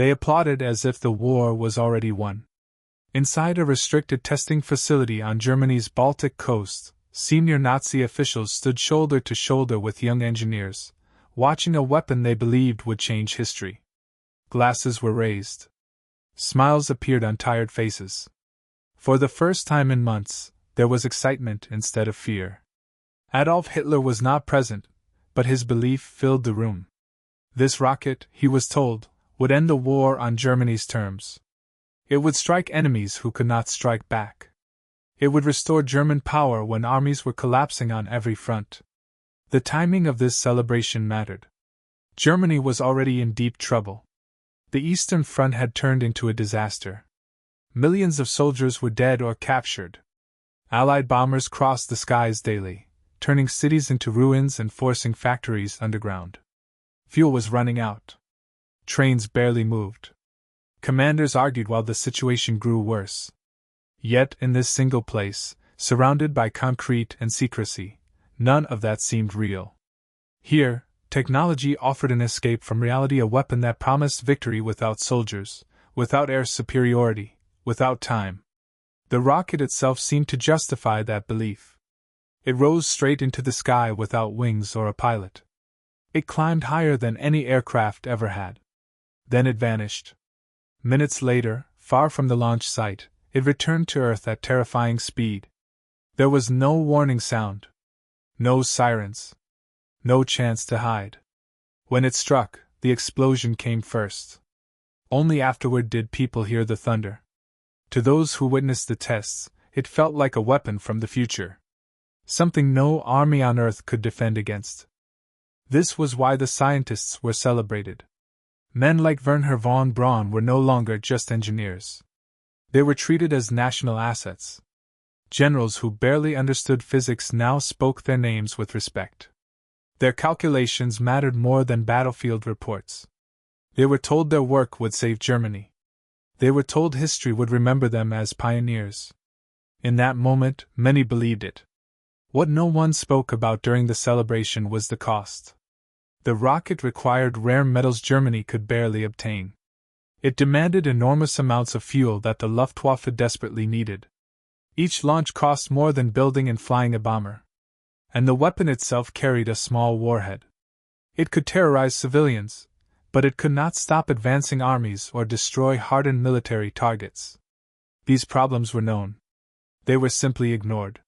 They applauded as if the war was already won. Inside a restricted testing facility on Germany's Baltic coast, senior Nazi officials stood shoulder to shoulder with young engineers, watching a weapon they believed would change history. Glasses were raised. Smiles appeared on tired faces. For the first time in months, there was excitement instead of fear. Adolf Hitler was not present, but his belief filled the room. This rocket, he was told, would end the war on Germany's terms. It would strike enemies who could not strike back. It would restore German power when armies were collapsing on every front. The timing of this celebration mattered. Germany was already in deep trouble. The Eastern Front had turned into a disaster. Millions of soldiers were dead or captured. Allied bombers crossed the skies daily, turning cities into ruins and forcing factories underground. Fuel was running out. Trains barely moved. Commanders argued while the situation grew worse. Yet, in this single place, surrounded by concrete and secrecy, none of that seemed real. Here, technology offered an escape from reality, a weapon that promised victory without soldiers, without air superiority, without time. The rocket itself seemed to justify that belief. It rose straight into the sky without wings or a pilot. It climbed higher than any aircraft ever had. Then it vanished. Minutes later, far from the launch site, it returned to Earth at terrifying speed. There was no warning sound. No sirens. No chance to hide. When it struck, the explosion came first. Only afterward did people hear the thunder. To those who witnessed the tests, it felt like a weapon from the future. Something no army on Earth could defend against. This was why the scientists were celebrated. Men like Wernher von Braun were no longer just engineers. They were treated as national assets. Generals who barely understood physics now spoke their names with respect. Their calculations mattered more than battlefield reports. They were told their work would save Germany. They were told history would remember them as pioneers. In that moment, many believed it. What no one spoke about during the celebration was the cost. The rocket required rare metals Germany could barely obtain. It demanded enormous amounts of fuel that the Luftwaffe desperately needed. Each launch cost more than building and flying a bomber. And the weapon itself carried a small warhead. It could terrorize civilians, but it could not stop advancing armies or destroy hardened military targets. These problems were known. They were simply ignored.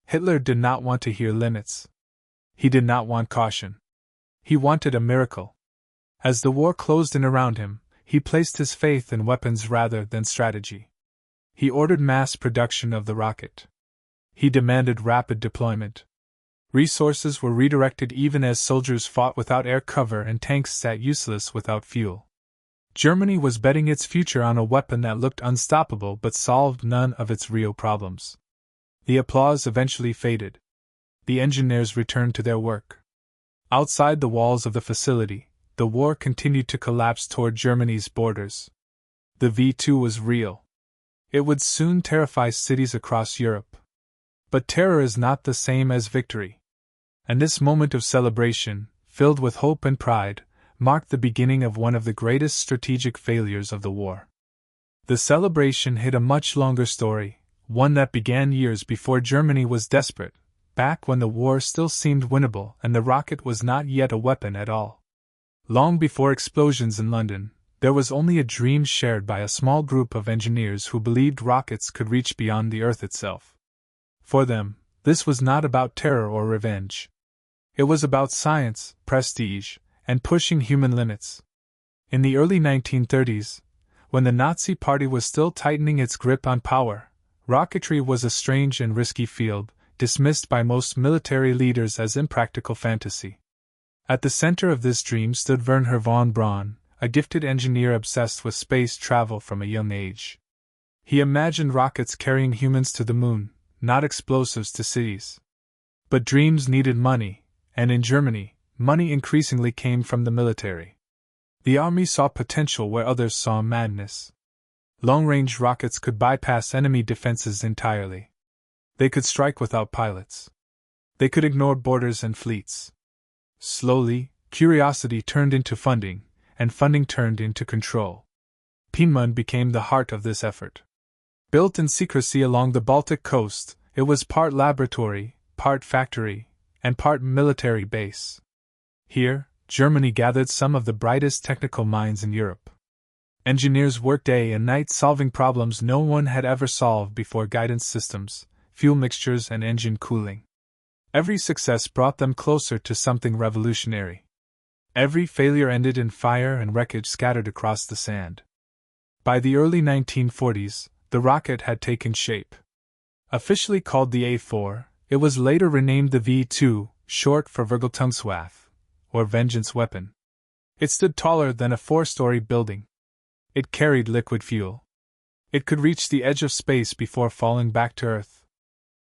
Hitler did not want to hear limits. He did not want caution. He wanted a miracle. As the war closed in around him, he placed his faith in weapons rather than strategy. He ordered mass production of the rocket. He demanded rapid deployment. Resources were redirected even as soldiers fought without air cover and tanks sat useless without fuel. Germany was betting its future on a weapon that looked unstoppable but solved none of its real problems. The applause eventually faded. The engineers returned to their work. Outside the walls of the facility, the war continued to collapse toward Germany's borders. The V2 was real. It would soon terrify cities across Europe. But terror is not the same as victory. And this moment of celebration, filled with hope and pride, marked the beginning of one of the greatest strategic failures of the war. The celebration hid a much longer story, one that began years before Germany was desperate, back when the war still seemed winnable and the rocket was not yet a weapon at all. Long before explosions in London, there was only a dream shared by a small group of engineers who believed rockets could reach beyond the Earth itself. For them, this was not about terror or revenge. It was about science, prestige, and pushing human limits. In the early 1930s, when the Nazi Party was still tightening its grip on power, rocketry was a strange and risky field, dismissed by most military leaders as impractical fantasy. At the center of this dream stood Wernher von Braun, a gifted engineer obsessed with space travel from a young age. He imagined rockets carrying humans to the moon, not explosives to cities. But dreams needed money, and in Germany, money increasingly came from the military. The army saw potential where others saw madness. Long-range rockets could bypass enemy defenses entirely. They could strike without pilots. They could ignore borders and fleets. Slowly, curiosity turned into funding, and funding turned into control. Piedmont became the heart of this effort. Built in secrecy along the Baltic coast, it was part laboratory, part factory, and part military base. Here, Germany gathered some of the brightest technical minds in Europe. Engineers worked day and night solving problems no one had ever solved before: guidance systems, fuel mixtures, and engine cooling. Every success brought them closer to something revolutionary. Every failure ended in fire and wreckage scattered across the sand. By the early 1940s, the rocket had taken shape. Officially called the A4, it was later renamed the V2, short for Vergeltungswaffe, or vengeance weapon. It stood taller than a 4-story building. It carried liquid fuel. It could reach the edge of space before falling back to Earth.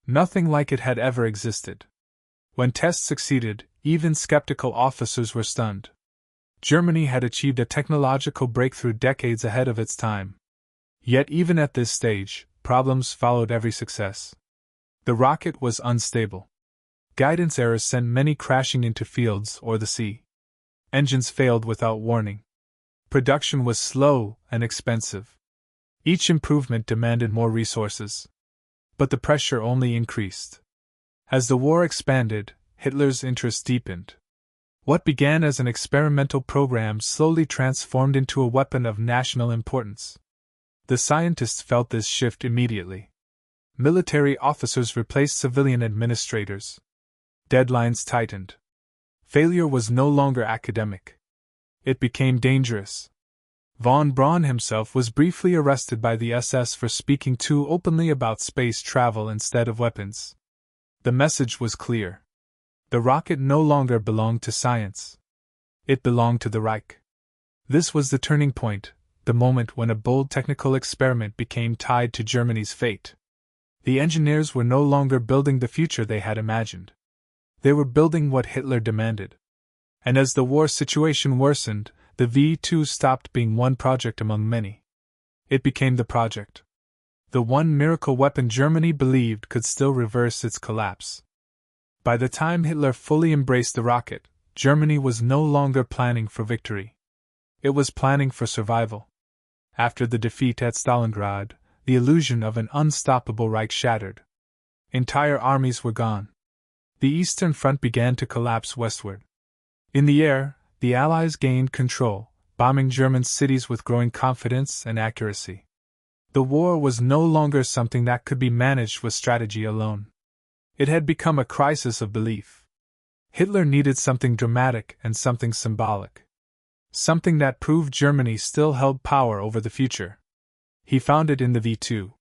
Nothing like it had ever existed. When tests succeeded, even skeptical officers were stunned. Germany had achieved a technological breakthrough decades ahead of its time. Yet even at this stage, problems followed every success. The rocket was unstable. Guidance errors sent many crashing into fields or the sea. Engines failed without warning. Production was slow and expensive. Each improvement demanded more resources. But the pressure only increased. As the war expanded, Hitler's interest deepened. What began as an experimental program slowly transformed into a weapon of national importance. The scientists felt this shift immediately. Military officers replaced civilian administrators. Deadlines tightened. Failure was no longer academic. It became dangerous. Von Braun himself was briefly arrested by the SS for speaking too openly about space travel instead of weapons. The message was clear. The rocket no longer belonged to science. It belonged to the Reich. This was the turning point, the moment when a bold technical experiment became tied to Germany's fate. The engineers were no longer building the future they had imagined. They were building what Hitler demanded. And as the war situation worsened, the V2 stopped being one project among many. It became the project. The one miracle weapon Germany believed could still reverse its collapse. By the time Hitler fully embraced the rocket, Germany was no longer planning for victory. It was planning for survival. After the defeat at Stalingrad, the illusion of an unstoppable Reich shattered. Entire armies were gone. The Eastern Front began to collapse westward. In the air, the Allies gained control, bombing German cities with growing confidence and accuracy. The war was no longer something that could be managed with strategy alone. It had become a crisis of belief. Hitler needed something dramatic and something symbolic. Something that proved Germany still held power over the future. He found it in the V2.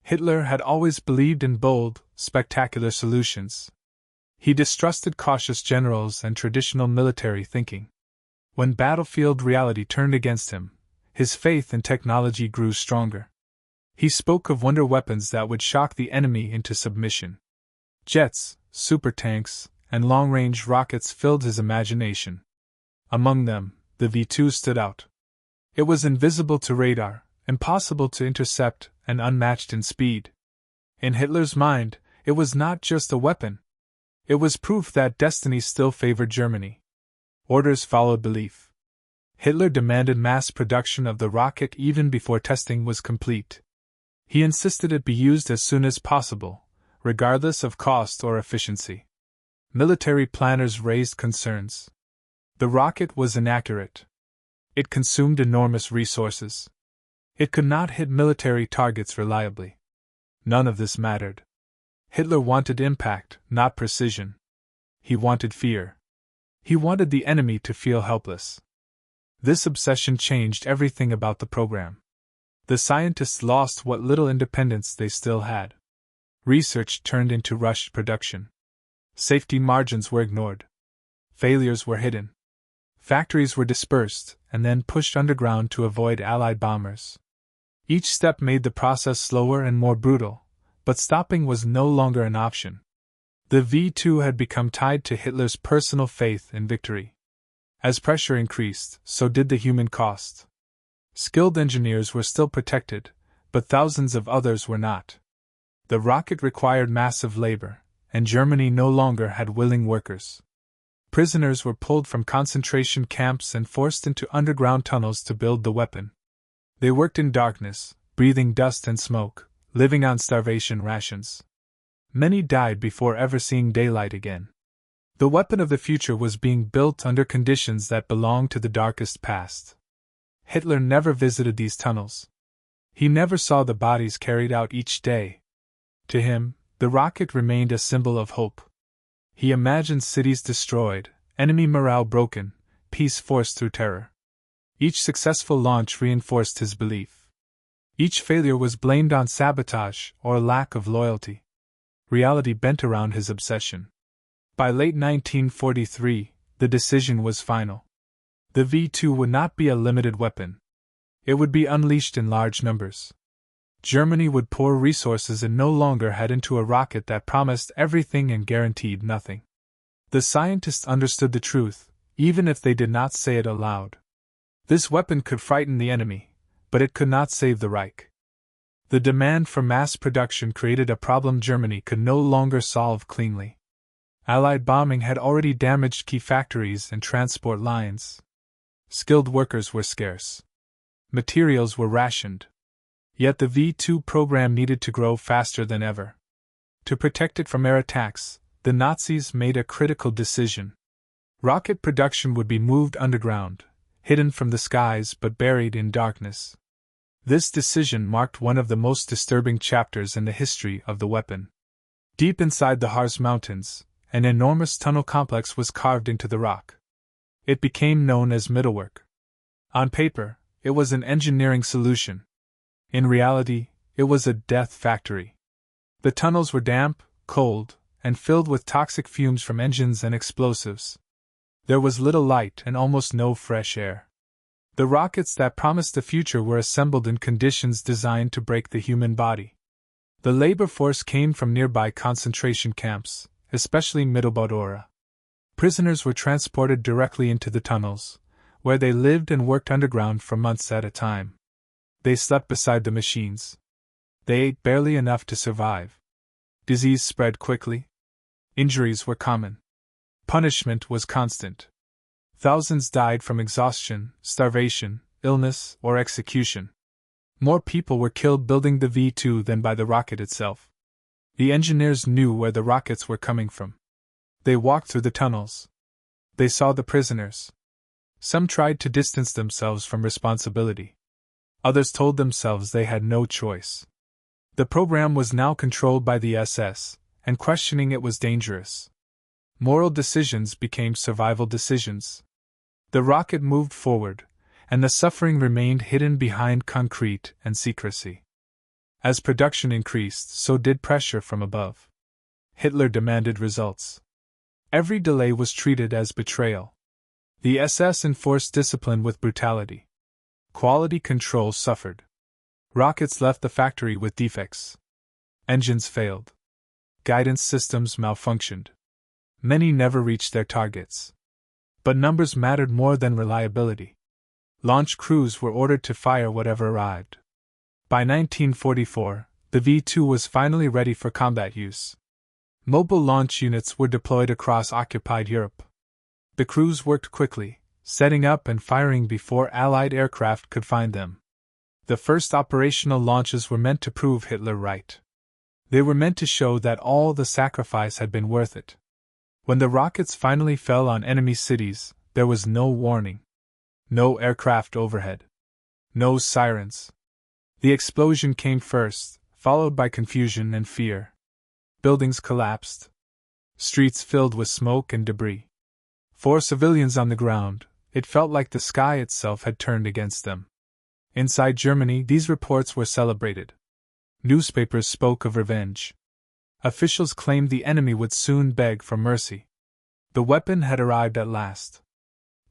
Hitler had always believed in bold, spectacular solutions. He distrusted cautious generals and traditional military thinking. When battlefield reality turned against him, his faith in technology grew stronger. He spoke of wonder weapons that would shock the enemy into submission. Jets, supertanks, and long-range rockets filled his imagination. Among them, the V2 stood out. It was invisible to radar, impossible to intercept, and unmatched in speed. In Hitler's mind, it was not just a weapon. It was proof that destiny still favored Germany. Orders followed belief. Hitler demanded mass production of the rocket even before testing was complete. He insisted it be used as soon as possible, regardless of cost or efficiency. Military planners raised concerns. The rocket was inaccurate. It consumed enormous resources. It could not hit military targets reliably. None of this mattered. Hitler wanted impact, not precision. He wanted fear. He wanted the enemy to feel helpless. This obsession changed everything about the program. The scientists lost what little independence they still had. Research turned into rushed production. Safety margins were ignored. Failures were hidden. Factories were dispersed and then pushed underground to avoid Allied bombers. Each step made the process slower and more brutal, but stopping was no longer an option. The V2 had become tied to Hitler's personal faith in victory. As pressure increased, so did the human cost. Skilled engineers were still protected, but thousands of others were not. The rocket required massive labor, and Germany no longer had willing workers. Prisoners were pulled from concentration camps and forced into underground tunnels to build the weapon. They worked in darkness, breathing dust and smoke, living on starvation rations. Many died before ever seeing daylight again. The weapon of the future was being built under conditions that belonged to the darkest past. Hitler never visited these tunnels. He never saw the bodies carried out each day. To him, the rocket remained a symbol of hope. He imagined cities destroyed, enemy morale broken, peace forced through terror. Each successful launch reinforced his belief. Each failure was blamed on sabotage or lack of loyalty. Reality bent around his obsession. By late 1943, the decision was final. The V2 would not be a limited weapon. It would be unleashed in large numbers. Germany would pour resources and no longer head into a rocket that promised everything and guaranteed nothing. The scientists understood the truth, even if they did not say it aloud. This weapon could frighten the enemy, but it could not save the Reich. The demand for mass production created a problem Germany could no longer solve cleanly. Allied bombing had already damaged key factories and transport lines. Skilled workers were scarce. Materials were rationed. Yet the V2 program needed to grow faster than ever. To protect it from air attacks, the Nazis made a critical decision. Rocket production would be moved underground, hidden from the skies but buried in darkness. This decision marked one of the most disturbing chapters in the history of the weapon. Deep inside the Harz Mountains, an enormous tunnel complex was carved into the rock. It became known as Mittelwerk. On paper, it was an engineering solution. In reality, it was a death factory. The tunnels were damp, cold, and filled with toxic fumes from engines and explosives. There was little light and almost no fresh air. The rockets that promised the future were assembled in conditions designed to break the human body. The labor force came from nearby concentration camps, especially Mittelbau-Dora. Prisoners were transported directly into the tunnels, where they lived and worked underground for months at a time. They slept beside the machines. They ate barely enough to survive. Disease spread quickly. Injuries were common. Punishment was constant. Thousands died from exhaustion, starvation, illness, or execution. More people were killed building the V2 than by the rocket itself. The engineers knew where the rockets were coming from. They walked through the tunnels. They saw the prisoners. Some tried to distance themselves from responsibility. Others told themselves they had no choice. The program was now controlled by the SS, and questioning it was dangerous. Moral decisions became survival decisions. The rocket moved forward, and the suffering remained hidden behind concrete and secrecy. As production increased, so did pressure from above. Hitler demanded results. Every delay was treated as betrayal. The SS enforced discipline with brutality. Quality control suffered. Rockets left the factory with defects. Engines failed. Guidance systems malfunctioned. Many never reached their targets. But numbers mattered more than reliability. Launch crews were ordered to fire whatever arrived. By 1944, the V2 was finally ready for combat use. Mobile launch units were deployed across occupied Europe. The crews worked quickly, setting up and firing before Allied aircraft could find them. The first operational launches were meant to prove Hitler right. They were meant to show that all the sacrifice had been worth it. When the rockets finally fell on enemy cities, there was no warning. No aircraft overhead. No sirens. The explosion came first, followed by confusion and fear. Buildings collapsed. Streets filled with smoke and debris. For civilians on the ground, it felt like the sky itself had turned against them. Inside Germany, these reports were celebrated. Newspapers spoke of revenge. Officials claimed the enemy would soon beg for mercy. The weapon had arrived at last.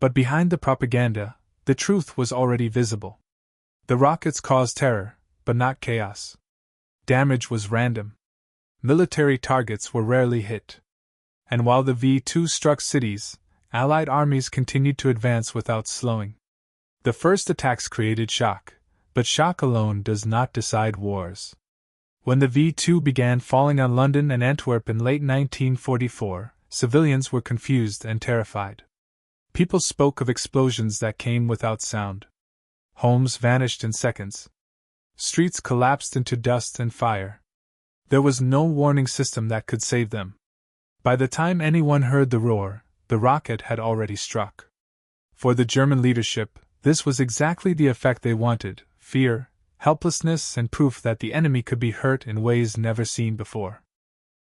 But behind the propaganda, the truth was already visible. The rockets caused terror, but not chaos. Damage was random. Military targets were rarely hit. And while the V2 struck cities, Allied armies continued to advance without slowing. The first attacks created shock, but shock alone does not decide wars. When the V2 began falling on London and Antwerp in late 1944, civilians were confused and terrified. People spoke of explosions that came without sound. Homes vanished in seconds. Streets collapsed into dust and fire. There was no warning system that could save them. By the time anyone heard the roar, the rocket had already struck. For the German leadership, this was exactly the effect they wanted: fear, helplessness, and proof that the enemy could be hurt in ways never seen before.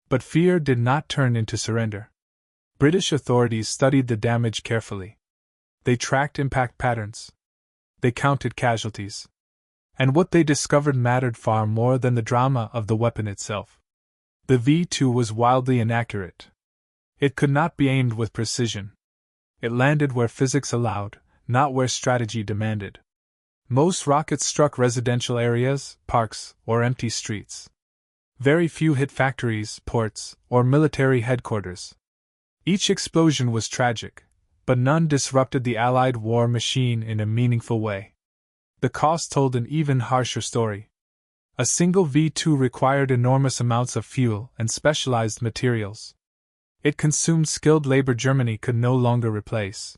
But fear did not turn into surrender. British authorities studied the damage carefully. They tracked impact patterns. They counted casualties. And what they discovered mattered far more than the drama of the weapon itself. The V2 was wildly inaccurate. It could not be aimed with precision. It landed where physics allowed, not where strategy demanded. Most rockets struck residential areas, parks, or empty streets. Very few hit factories, ports, or military headquarters. Each explosion was tragic, but none disrupted the Allied war machine in a meaningful way. The cost told an even harsher story. A single V2 required enormous amounts of fuel and specialized materials. It consumed skilled labor Germany could no longer replace.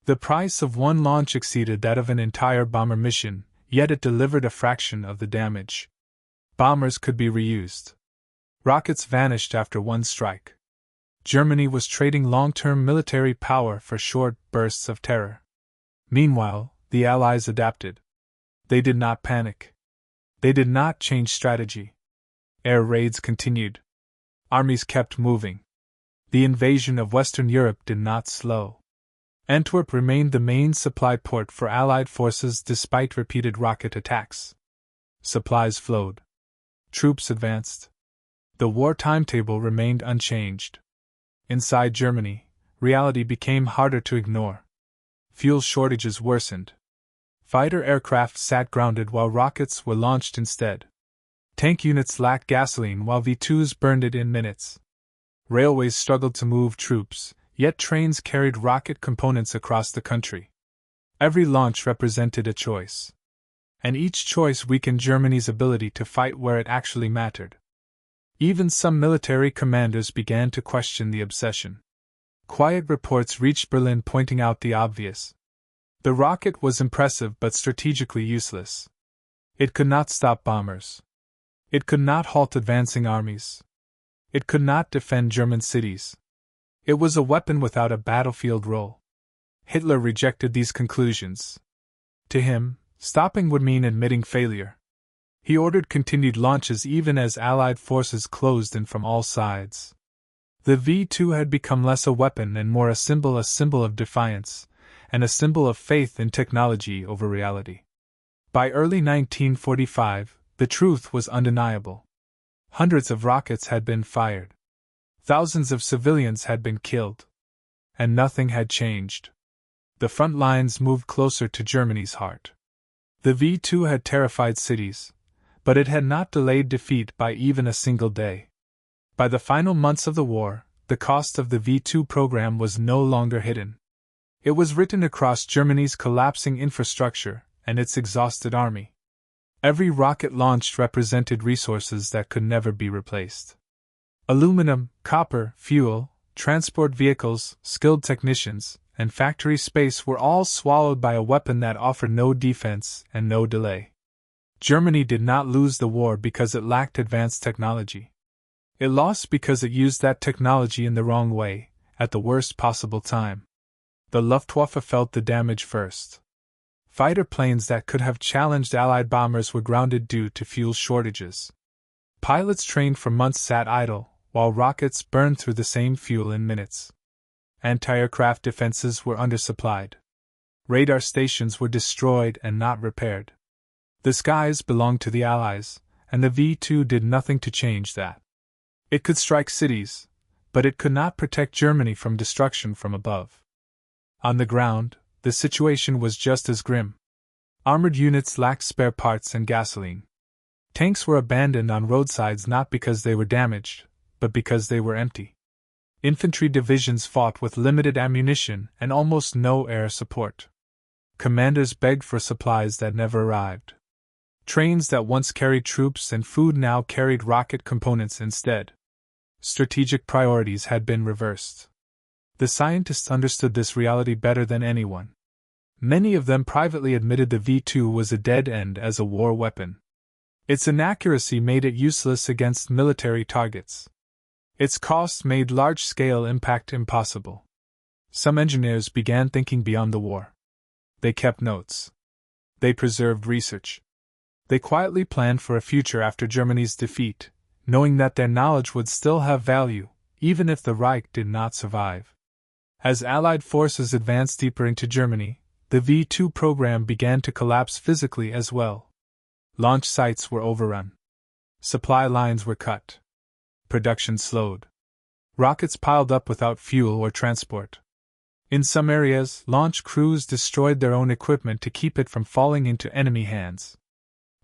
The price of one launch exceeded that of an entire bomber mission, yet it delivered a fraction of the damage. Bombers could be reused. Rockets vanished after one strike. Germany was trading long-term military power for short bursts of terror. Meanwhile, the Allies adapted. They did not panic. They did not change strategy. Air raids continued. Armies kept moving. The invasion of Western Europe did not slow. Antwerp remained the main supply port for Allied forces despite repeated rocket attacks. Supplies flowed. Troops advanced. The war timetable remained unchanged. Inside Germany, reality became harder to ignore. Fuel shortages worsened. Fighter aircraft sat grounded while rockets were launched instead. Tank units lacked gasoline while V2s burned it in minutes. Railways struggled to move troops, yet trains carried rocket components across the country. Every launch represented a choice. And each choice weakened Germany's ability to fight where it actually mattered. Even some military commanders began to question the obsession. Quiet reports reached Berlin pointing out the obvious. The rocket was impressive but strategically useless. It could not stop bombers. It could not halt advancing armies. It could not defend German cities. It was a weapon without a battlefield role. Hitler rejected these conclusions. To him, stopping would mean admitting failure. He ordered continued launches even as Allied forces closed in from all sides. The V2 had become less a weapon and more a symbol of defiance, and a symbol of faith in technology over reality. By early 1945, the truth was undeniable. Hundreds of rockets had been fired. Thousands of civilians had been killed. And nothing had changed. The front lines moved closer to Germany's heart. The V2 had terrified cities, but it had not delayed defeat by even a single day. By the final months of the war, the cost of the V2 program was no longer hidden. It was written across Germany's collapsing infrastructure and its exhausted army. Every rocket launched represented resources that could never be replaced. Aluminum, copper, fuel, transport vehicles, skilled technicians, and factory space were all swallowed by a weapon that offered no defense and no delay. Germany did not lose the war because it lacked advanced technology. It lost because it used that technology in the wrong way, at the worst possible time. The Luftwaffe felt the damage first. Fighter planes that could have challenged Allied bombers were grounded due to fuel shortages. Pilots trained for months sat idle, while rockets burned through the same fuel in minutes. Anti-aircraft defenses were undersupplied. Radar stations were destroyed and not repaired. The skies belonged to the Allies, and the V2 did nothing to change that. It could strike cities, but it could not protect Germany from destruction from above. On the ground, the situation was just as grim. Armored units lacked spare parts and gasoline. Tanks were abandoned on roadsides not because they were damaged, but because they were empty. Infantry divisions fought with limited ammunition and almost no air support. Commanders begged for supplies that never arrived. Trains that once carried troops and food now carried rocket components instead. Strategic priorities had been reversed. The scientists understood this reality better than anyone. Many of them privately admitted the V2 was a dead end as a war weapon. Its inaccuracy made it useless against military targets. Its cost made large-scale impact impossible. Some engineers began thinking beyond the war. They kept notes. They preserved research. They quietly planned for a future after Germany's defeat, knowing that their knowledge would still have value, even if the Reich did not survive. As Allied forces advanced deeper into Germany, the V2 program began to collapse physically as well. Launch sites were overrun. Supply lines were cut. Production slowed. Rockets piled up without fuel or transport. In some areas, launch crews destroyed their own equipment to keep it from falling into enemy hands.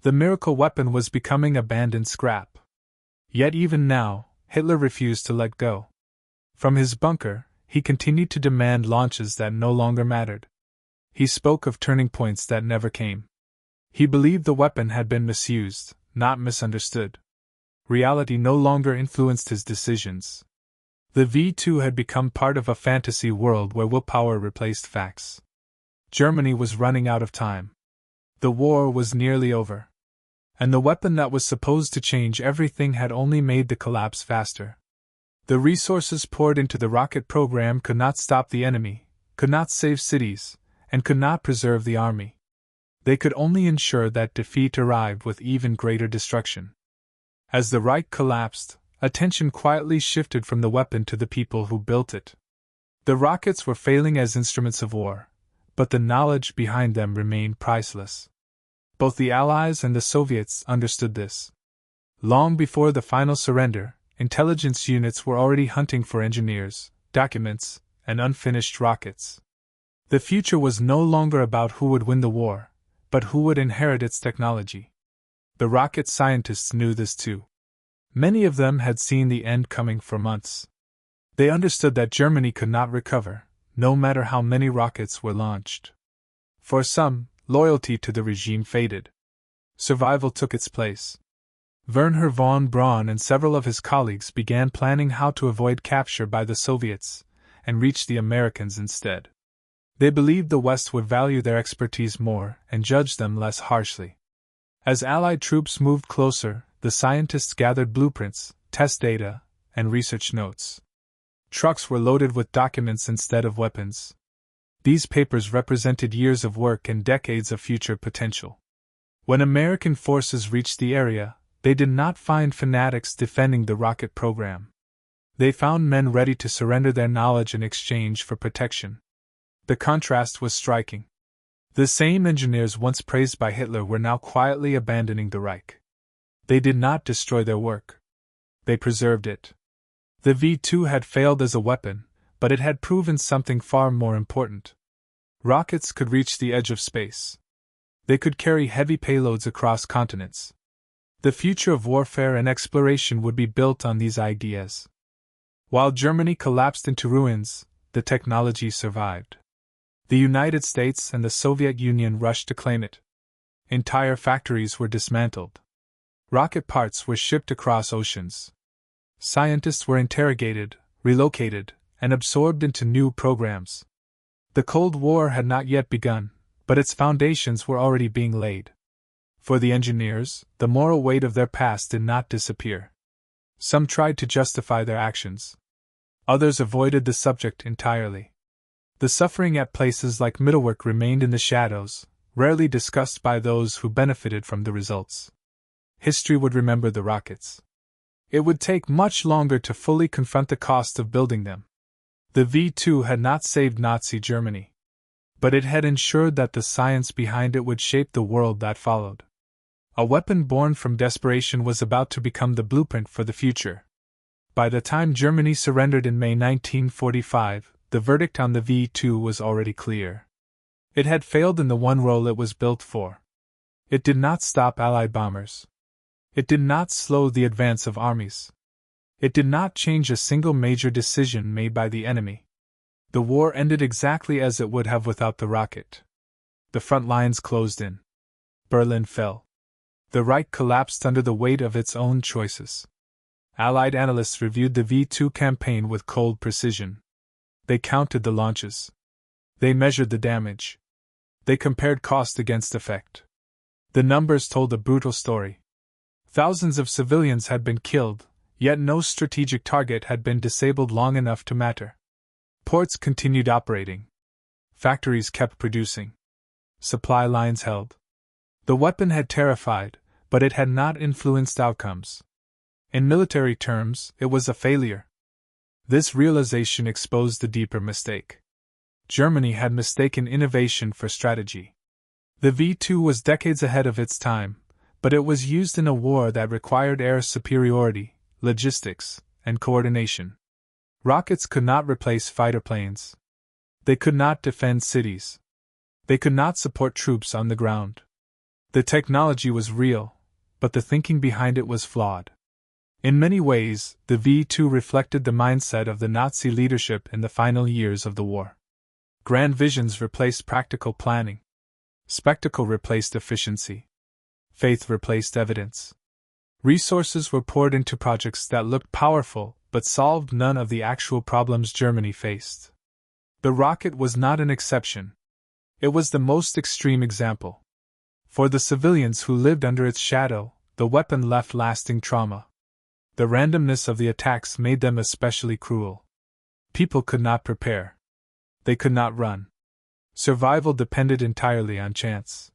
The miracle weapon was becoming abandoned scrap. Yet even now, Hitler refused to let go. From his bunker, he continued to demand launches that no longer mattered. He spoke of turning points that never came. He believed the weapon had been misused, not misunderstood. Reality no longer influenced his decisions. The V2 had become part of a fantasy world where willpower replaced facts. Germany was running out of time. The war was nearly over. And the weapon that was supposed to change everything had only made the collapse faster. The resources poured into the rocket program could not stop the enemy, could not save cities, and could not preserve the army. They could only ensure that defeat arrived with even greater destruction. As the Reich collapsed, attention quietly shifted from the weapon to the people who built it. The rockets were failing as instruments of war, but the knowledge behind them remained priceless. Both the Allies and the Soviets understood this. Long before the final surrender, intelligence units were already hunting for engineers, documents, and unfinished rockets. The future was no longer about who would win the war, but who would inherit its technology. The rocket scientists knew this too. Many of them had seen the end coming for months. They understood that Germany could not recover, no matter how many rockets were launched. For some, loyalty to the regime faded. Survival took its place. Wernher von Braun and several of his colleagues began planning how to avoid capture by the Soviets and reach the Americans instead. They believed the West would value their expertise more and judge them less harshly. As Allied troops moved closer, the scientists gathered blueprints, test data, and research notes. Trucks were loaded with documents instead of weapons. These papers represented years of work and decades of future potential. When American forces reached the area, they did not find fanatics defending the rocket program. They found men ready to surrender their knowledge in exchange for protection. The contrast was striking. The same engineers once praised by Hitler were now quietly abandoning the Reich. They did not destroy their work. They preserved it. The V2 had failed as a weapon, but it had proven something far more important. Rockets could reach the edge of space. They could carry heavy payloads across continents. The future of warfare and exploration would be built on these ideas. While Germany collapsed into ruins, the technology survived. The United States and the Soviet Union rushed to claim it. Entire factories were dismantled. Rocket parts were shipped across oceans. Scientists were interrogated, relocated, and absorbed into new programs. The Cold War had not yet begun, but its foundations were already being laid. For the engineers, the moral weight of their past did not disappear. Some tried to justify their actions. Others avoided the subject entirely. The suffering at places like Mittelwerk remained in the shadows, rarely discussed by those who benefited from the results. History would remember the rockets. It would take much longer to fully confront the cost of building them. The V2 had not saved Nazi Germany, but it had ensured that the science behind it would shape the world that followed. A weapon born from desperation was about to become the blueprint for the future. By the time Germany surrendered in May 1945, the verdict on the V2 was already clear. It had failed in the one role it was built for. It did not stop Allied bombers. It did not slow the advance of armies. It did not change a single major decision made by the enemy. The war ended exactly as it would have without the rocket. The front lines closed in. Berlin fell. The Reich collapsed under the weight of its own choices. Allied analysts reviewed the V2 campaign with cold precision. They counted the launches. They measured the damage. They compared cost against effect. The numbers told a brutal story. Thousands of civilians had been killed, yet no strategic target had been disabled long enough to matter. Ports continued operating. Factories kept producing. Supply lines held. The weapon had terrified, but it had not influenced outcomes. In military terms, it was a failure. This realization exposed the deeper mistake. Germany had mistaken innovation for strategy. The V2 was decades ahead of its time, but it was used in a war that required air superiority, logistics, and coordination. Rockets could not replace fighter planes. They could not defend cities. They could not support troops on the ground. The technology was real, but the thinking behind it was flawed. In many ways, the V2 reflected the mindset of the Nazi leadership in the final years of the war. Grand visions replaced practical planning. Spectacle replaced efficiency. Faith replaced evidence. Resources were poured into projects that looked powerful but solved none of the actual problems Germany faced. The rocket was not an exception. It was the most extreme example. For the civilians who lived under its shadow, the weapon left lasting trauma. The randomness of the attacks made them especially cruel. People could not prepare. They could not run. Survival depended entirely on chance.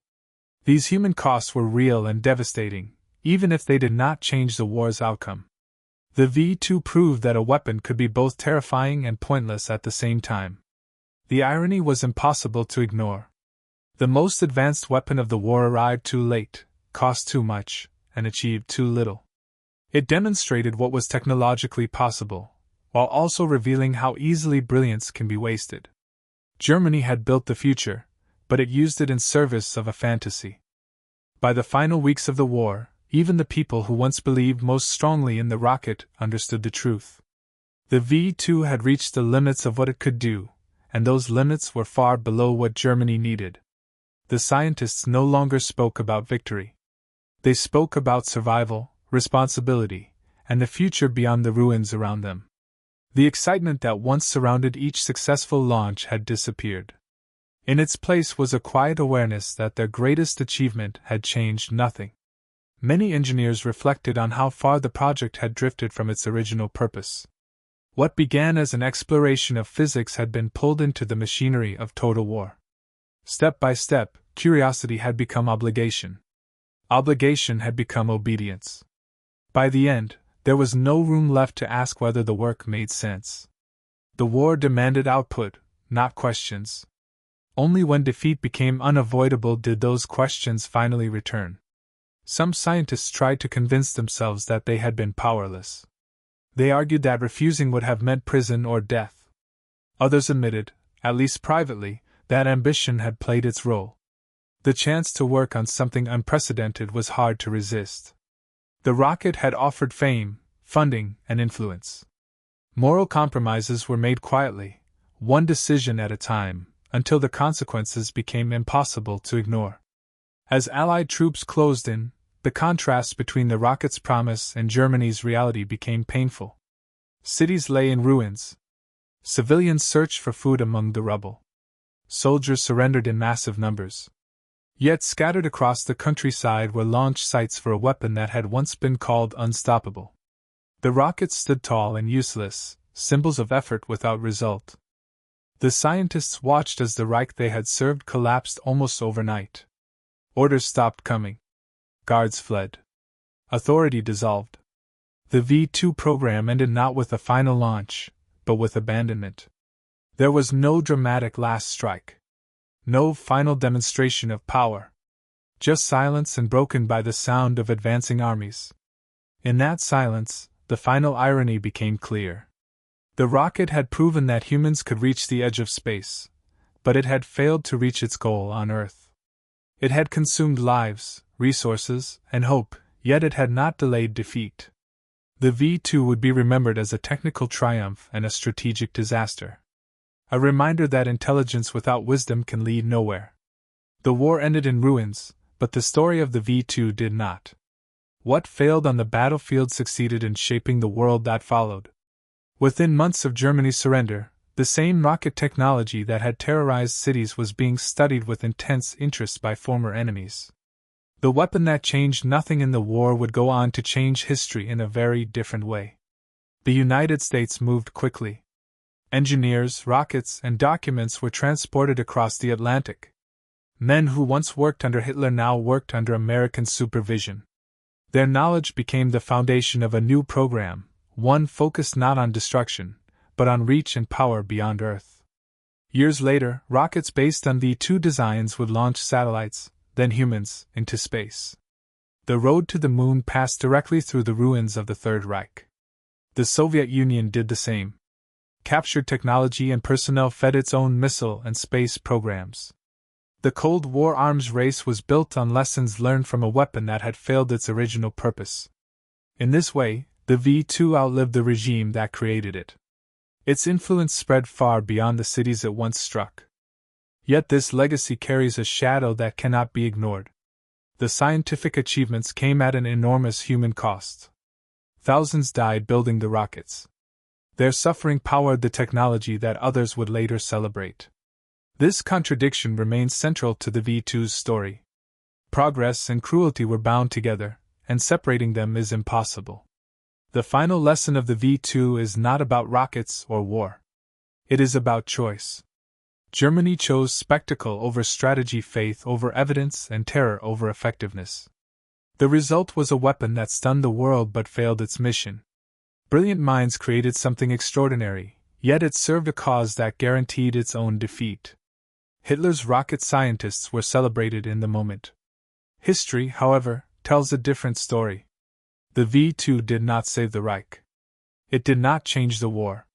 These human costs were real and devastating, even if they did not change the war's outcome. The V2 proved that a weapon could be both terrifying and pointless at the same time. The irony was impossible to ignore. The most advanced weapon of the war arrived too late, cost too much, and achieved too little. It demonstrated what was technologically possible, while also revealing how easily brilliance can be wasted. Germany had built the future, but it used it in service of a fantasy. By the final weeks of the war, even the people who once believed most strongly in the rocket understood the truth. The V2 had reached the limits of what it could do, and those limits were far below what Germany needed. The scientists no longer spoke about victory. They spoke about survival, responsibility, and the future beyond the ruins around them. The excitement that once surrounded each successful launch had disappeared. In its place was a quiet awareness that their greatest achievement had changed nothing. Many engineers reflected on how far the project had drifted from its original purpose. What began as an exploration of physics had been pulled into the machinery of total war. Step by step, curiosity had become obligation. Obligation had become obedience. By the end, there was no room left to ask whether the work made sense. The war demanded output, not questions. Only when defeat became unavoidable did those questions finally return. Some scientists tried to convince themselves that they had been powerless. They argued that refusing would have meant prison or death. Others admitted, at least privately, that ambition had played its role. The chance to work on something unprecedented was hard to resist. The rocket had offered fame, funding, and influence. Moral compromises were made quietly, one decision at a time, until the consequences became impossible to ignore. As Allied troops closed in, the contrast between the rocket's promise and Germany's reality became painful. Cities lay in ruins. Civilians searched for food among the rubble. Soldiers surrendered in massive numbers. Yet scattered across the countryside were launch sites for a weapon that had once been called unstoppable. The rockets stood tall and useless, symbols of effort without result. The scientists watched as the Reich they had served collapsed almost overnight. Orders stopped coming. Guards fled. Authority dissolved. The V2 program ended not with a final launch, but with abandonment. There was no dramatic last strike. No final demonstration of power. Just silence and broken by the sound of advancing armies. In that silence, the final irony became clear. The rocket had proven that humans could reach the edge of space, but it had failed to reach its goal on Earth. It had consumed lives, resources, and hope, yet it had not delayed defeat. The V2 would be remembered as a technical triumph and a strategic disaster. A reminder that intelligence without wisdom can lead nowhere. The war ended in ruins, but the story of the V2 did not. What failed on the battlefield succeeded in shaping the world that followed. Within months of Germany's surrender, The same rocket technology that had terrorized cities was being studied with intense interest by former enemies. The weapon that changed nothing in the war would go on to change history in a very different way. The United States moved quickly. Engineers, rockets, and documents were transported across the Atlantic. Men who once worked under Hitler now worked under American supervision. Their knowledge became the foundation of a new program, one focused not on destruction, but on reach and power beyond Earth. Years later, rockets based on V-2 designs would launch satellites, then humans, into space. The road to the moon passed directly through the ruins of the Third Reich. The Soviet Union did the same. Captured technology and personnel fed its own missile and space programs. The Cold War arms race was built on lessons learned from a weapon that had failed its original purpose. In this way, the V-2 outlived the regime that created it. Its influence spread far beyond the cities it once struck. Yet this legacy carries a shadow that cannot be ignored. The scientific achievements came at an enormous human cost. Thousands died building the rockets. Their suffering powered the technology that others would later celebrate. This contradiction remains central to the V-2's story. Progress and cruelty were bound together, and separating them is impossible. The final lesson of the V-2 is not about rockets or war. It is about choice. Germany chose spectacle over strategy, faith over evidence, and terror over effectiveness. The result was a weapon that stunned the world but failed its mission. Brilliant minds created something extraordinary, yet it served a cause that guaranteed its own defeat. Hitler's rocket scientists were celebrated in the moment. History, however, tells a different story. The V-2 did not save the Reich. It did not change the war.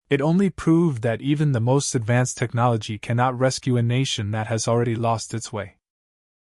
It only proved that even the most advanced technology cannot rescue a nation that has already lost its way.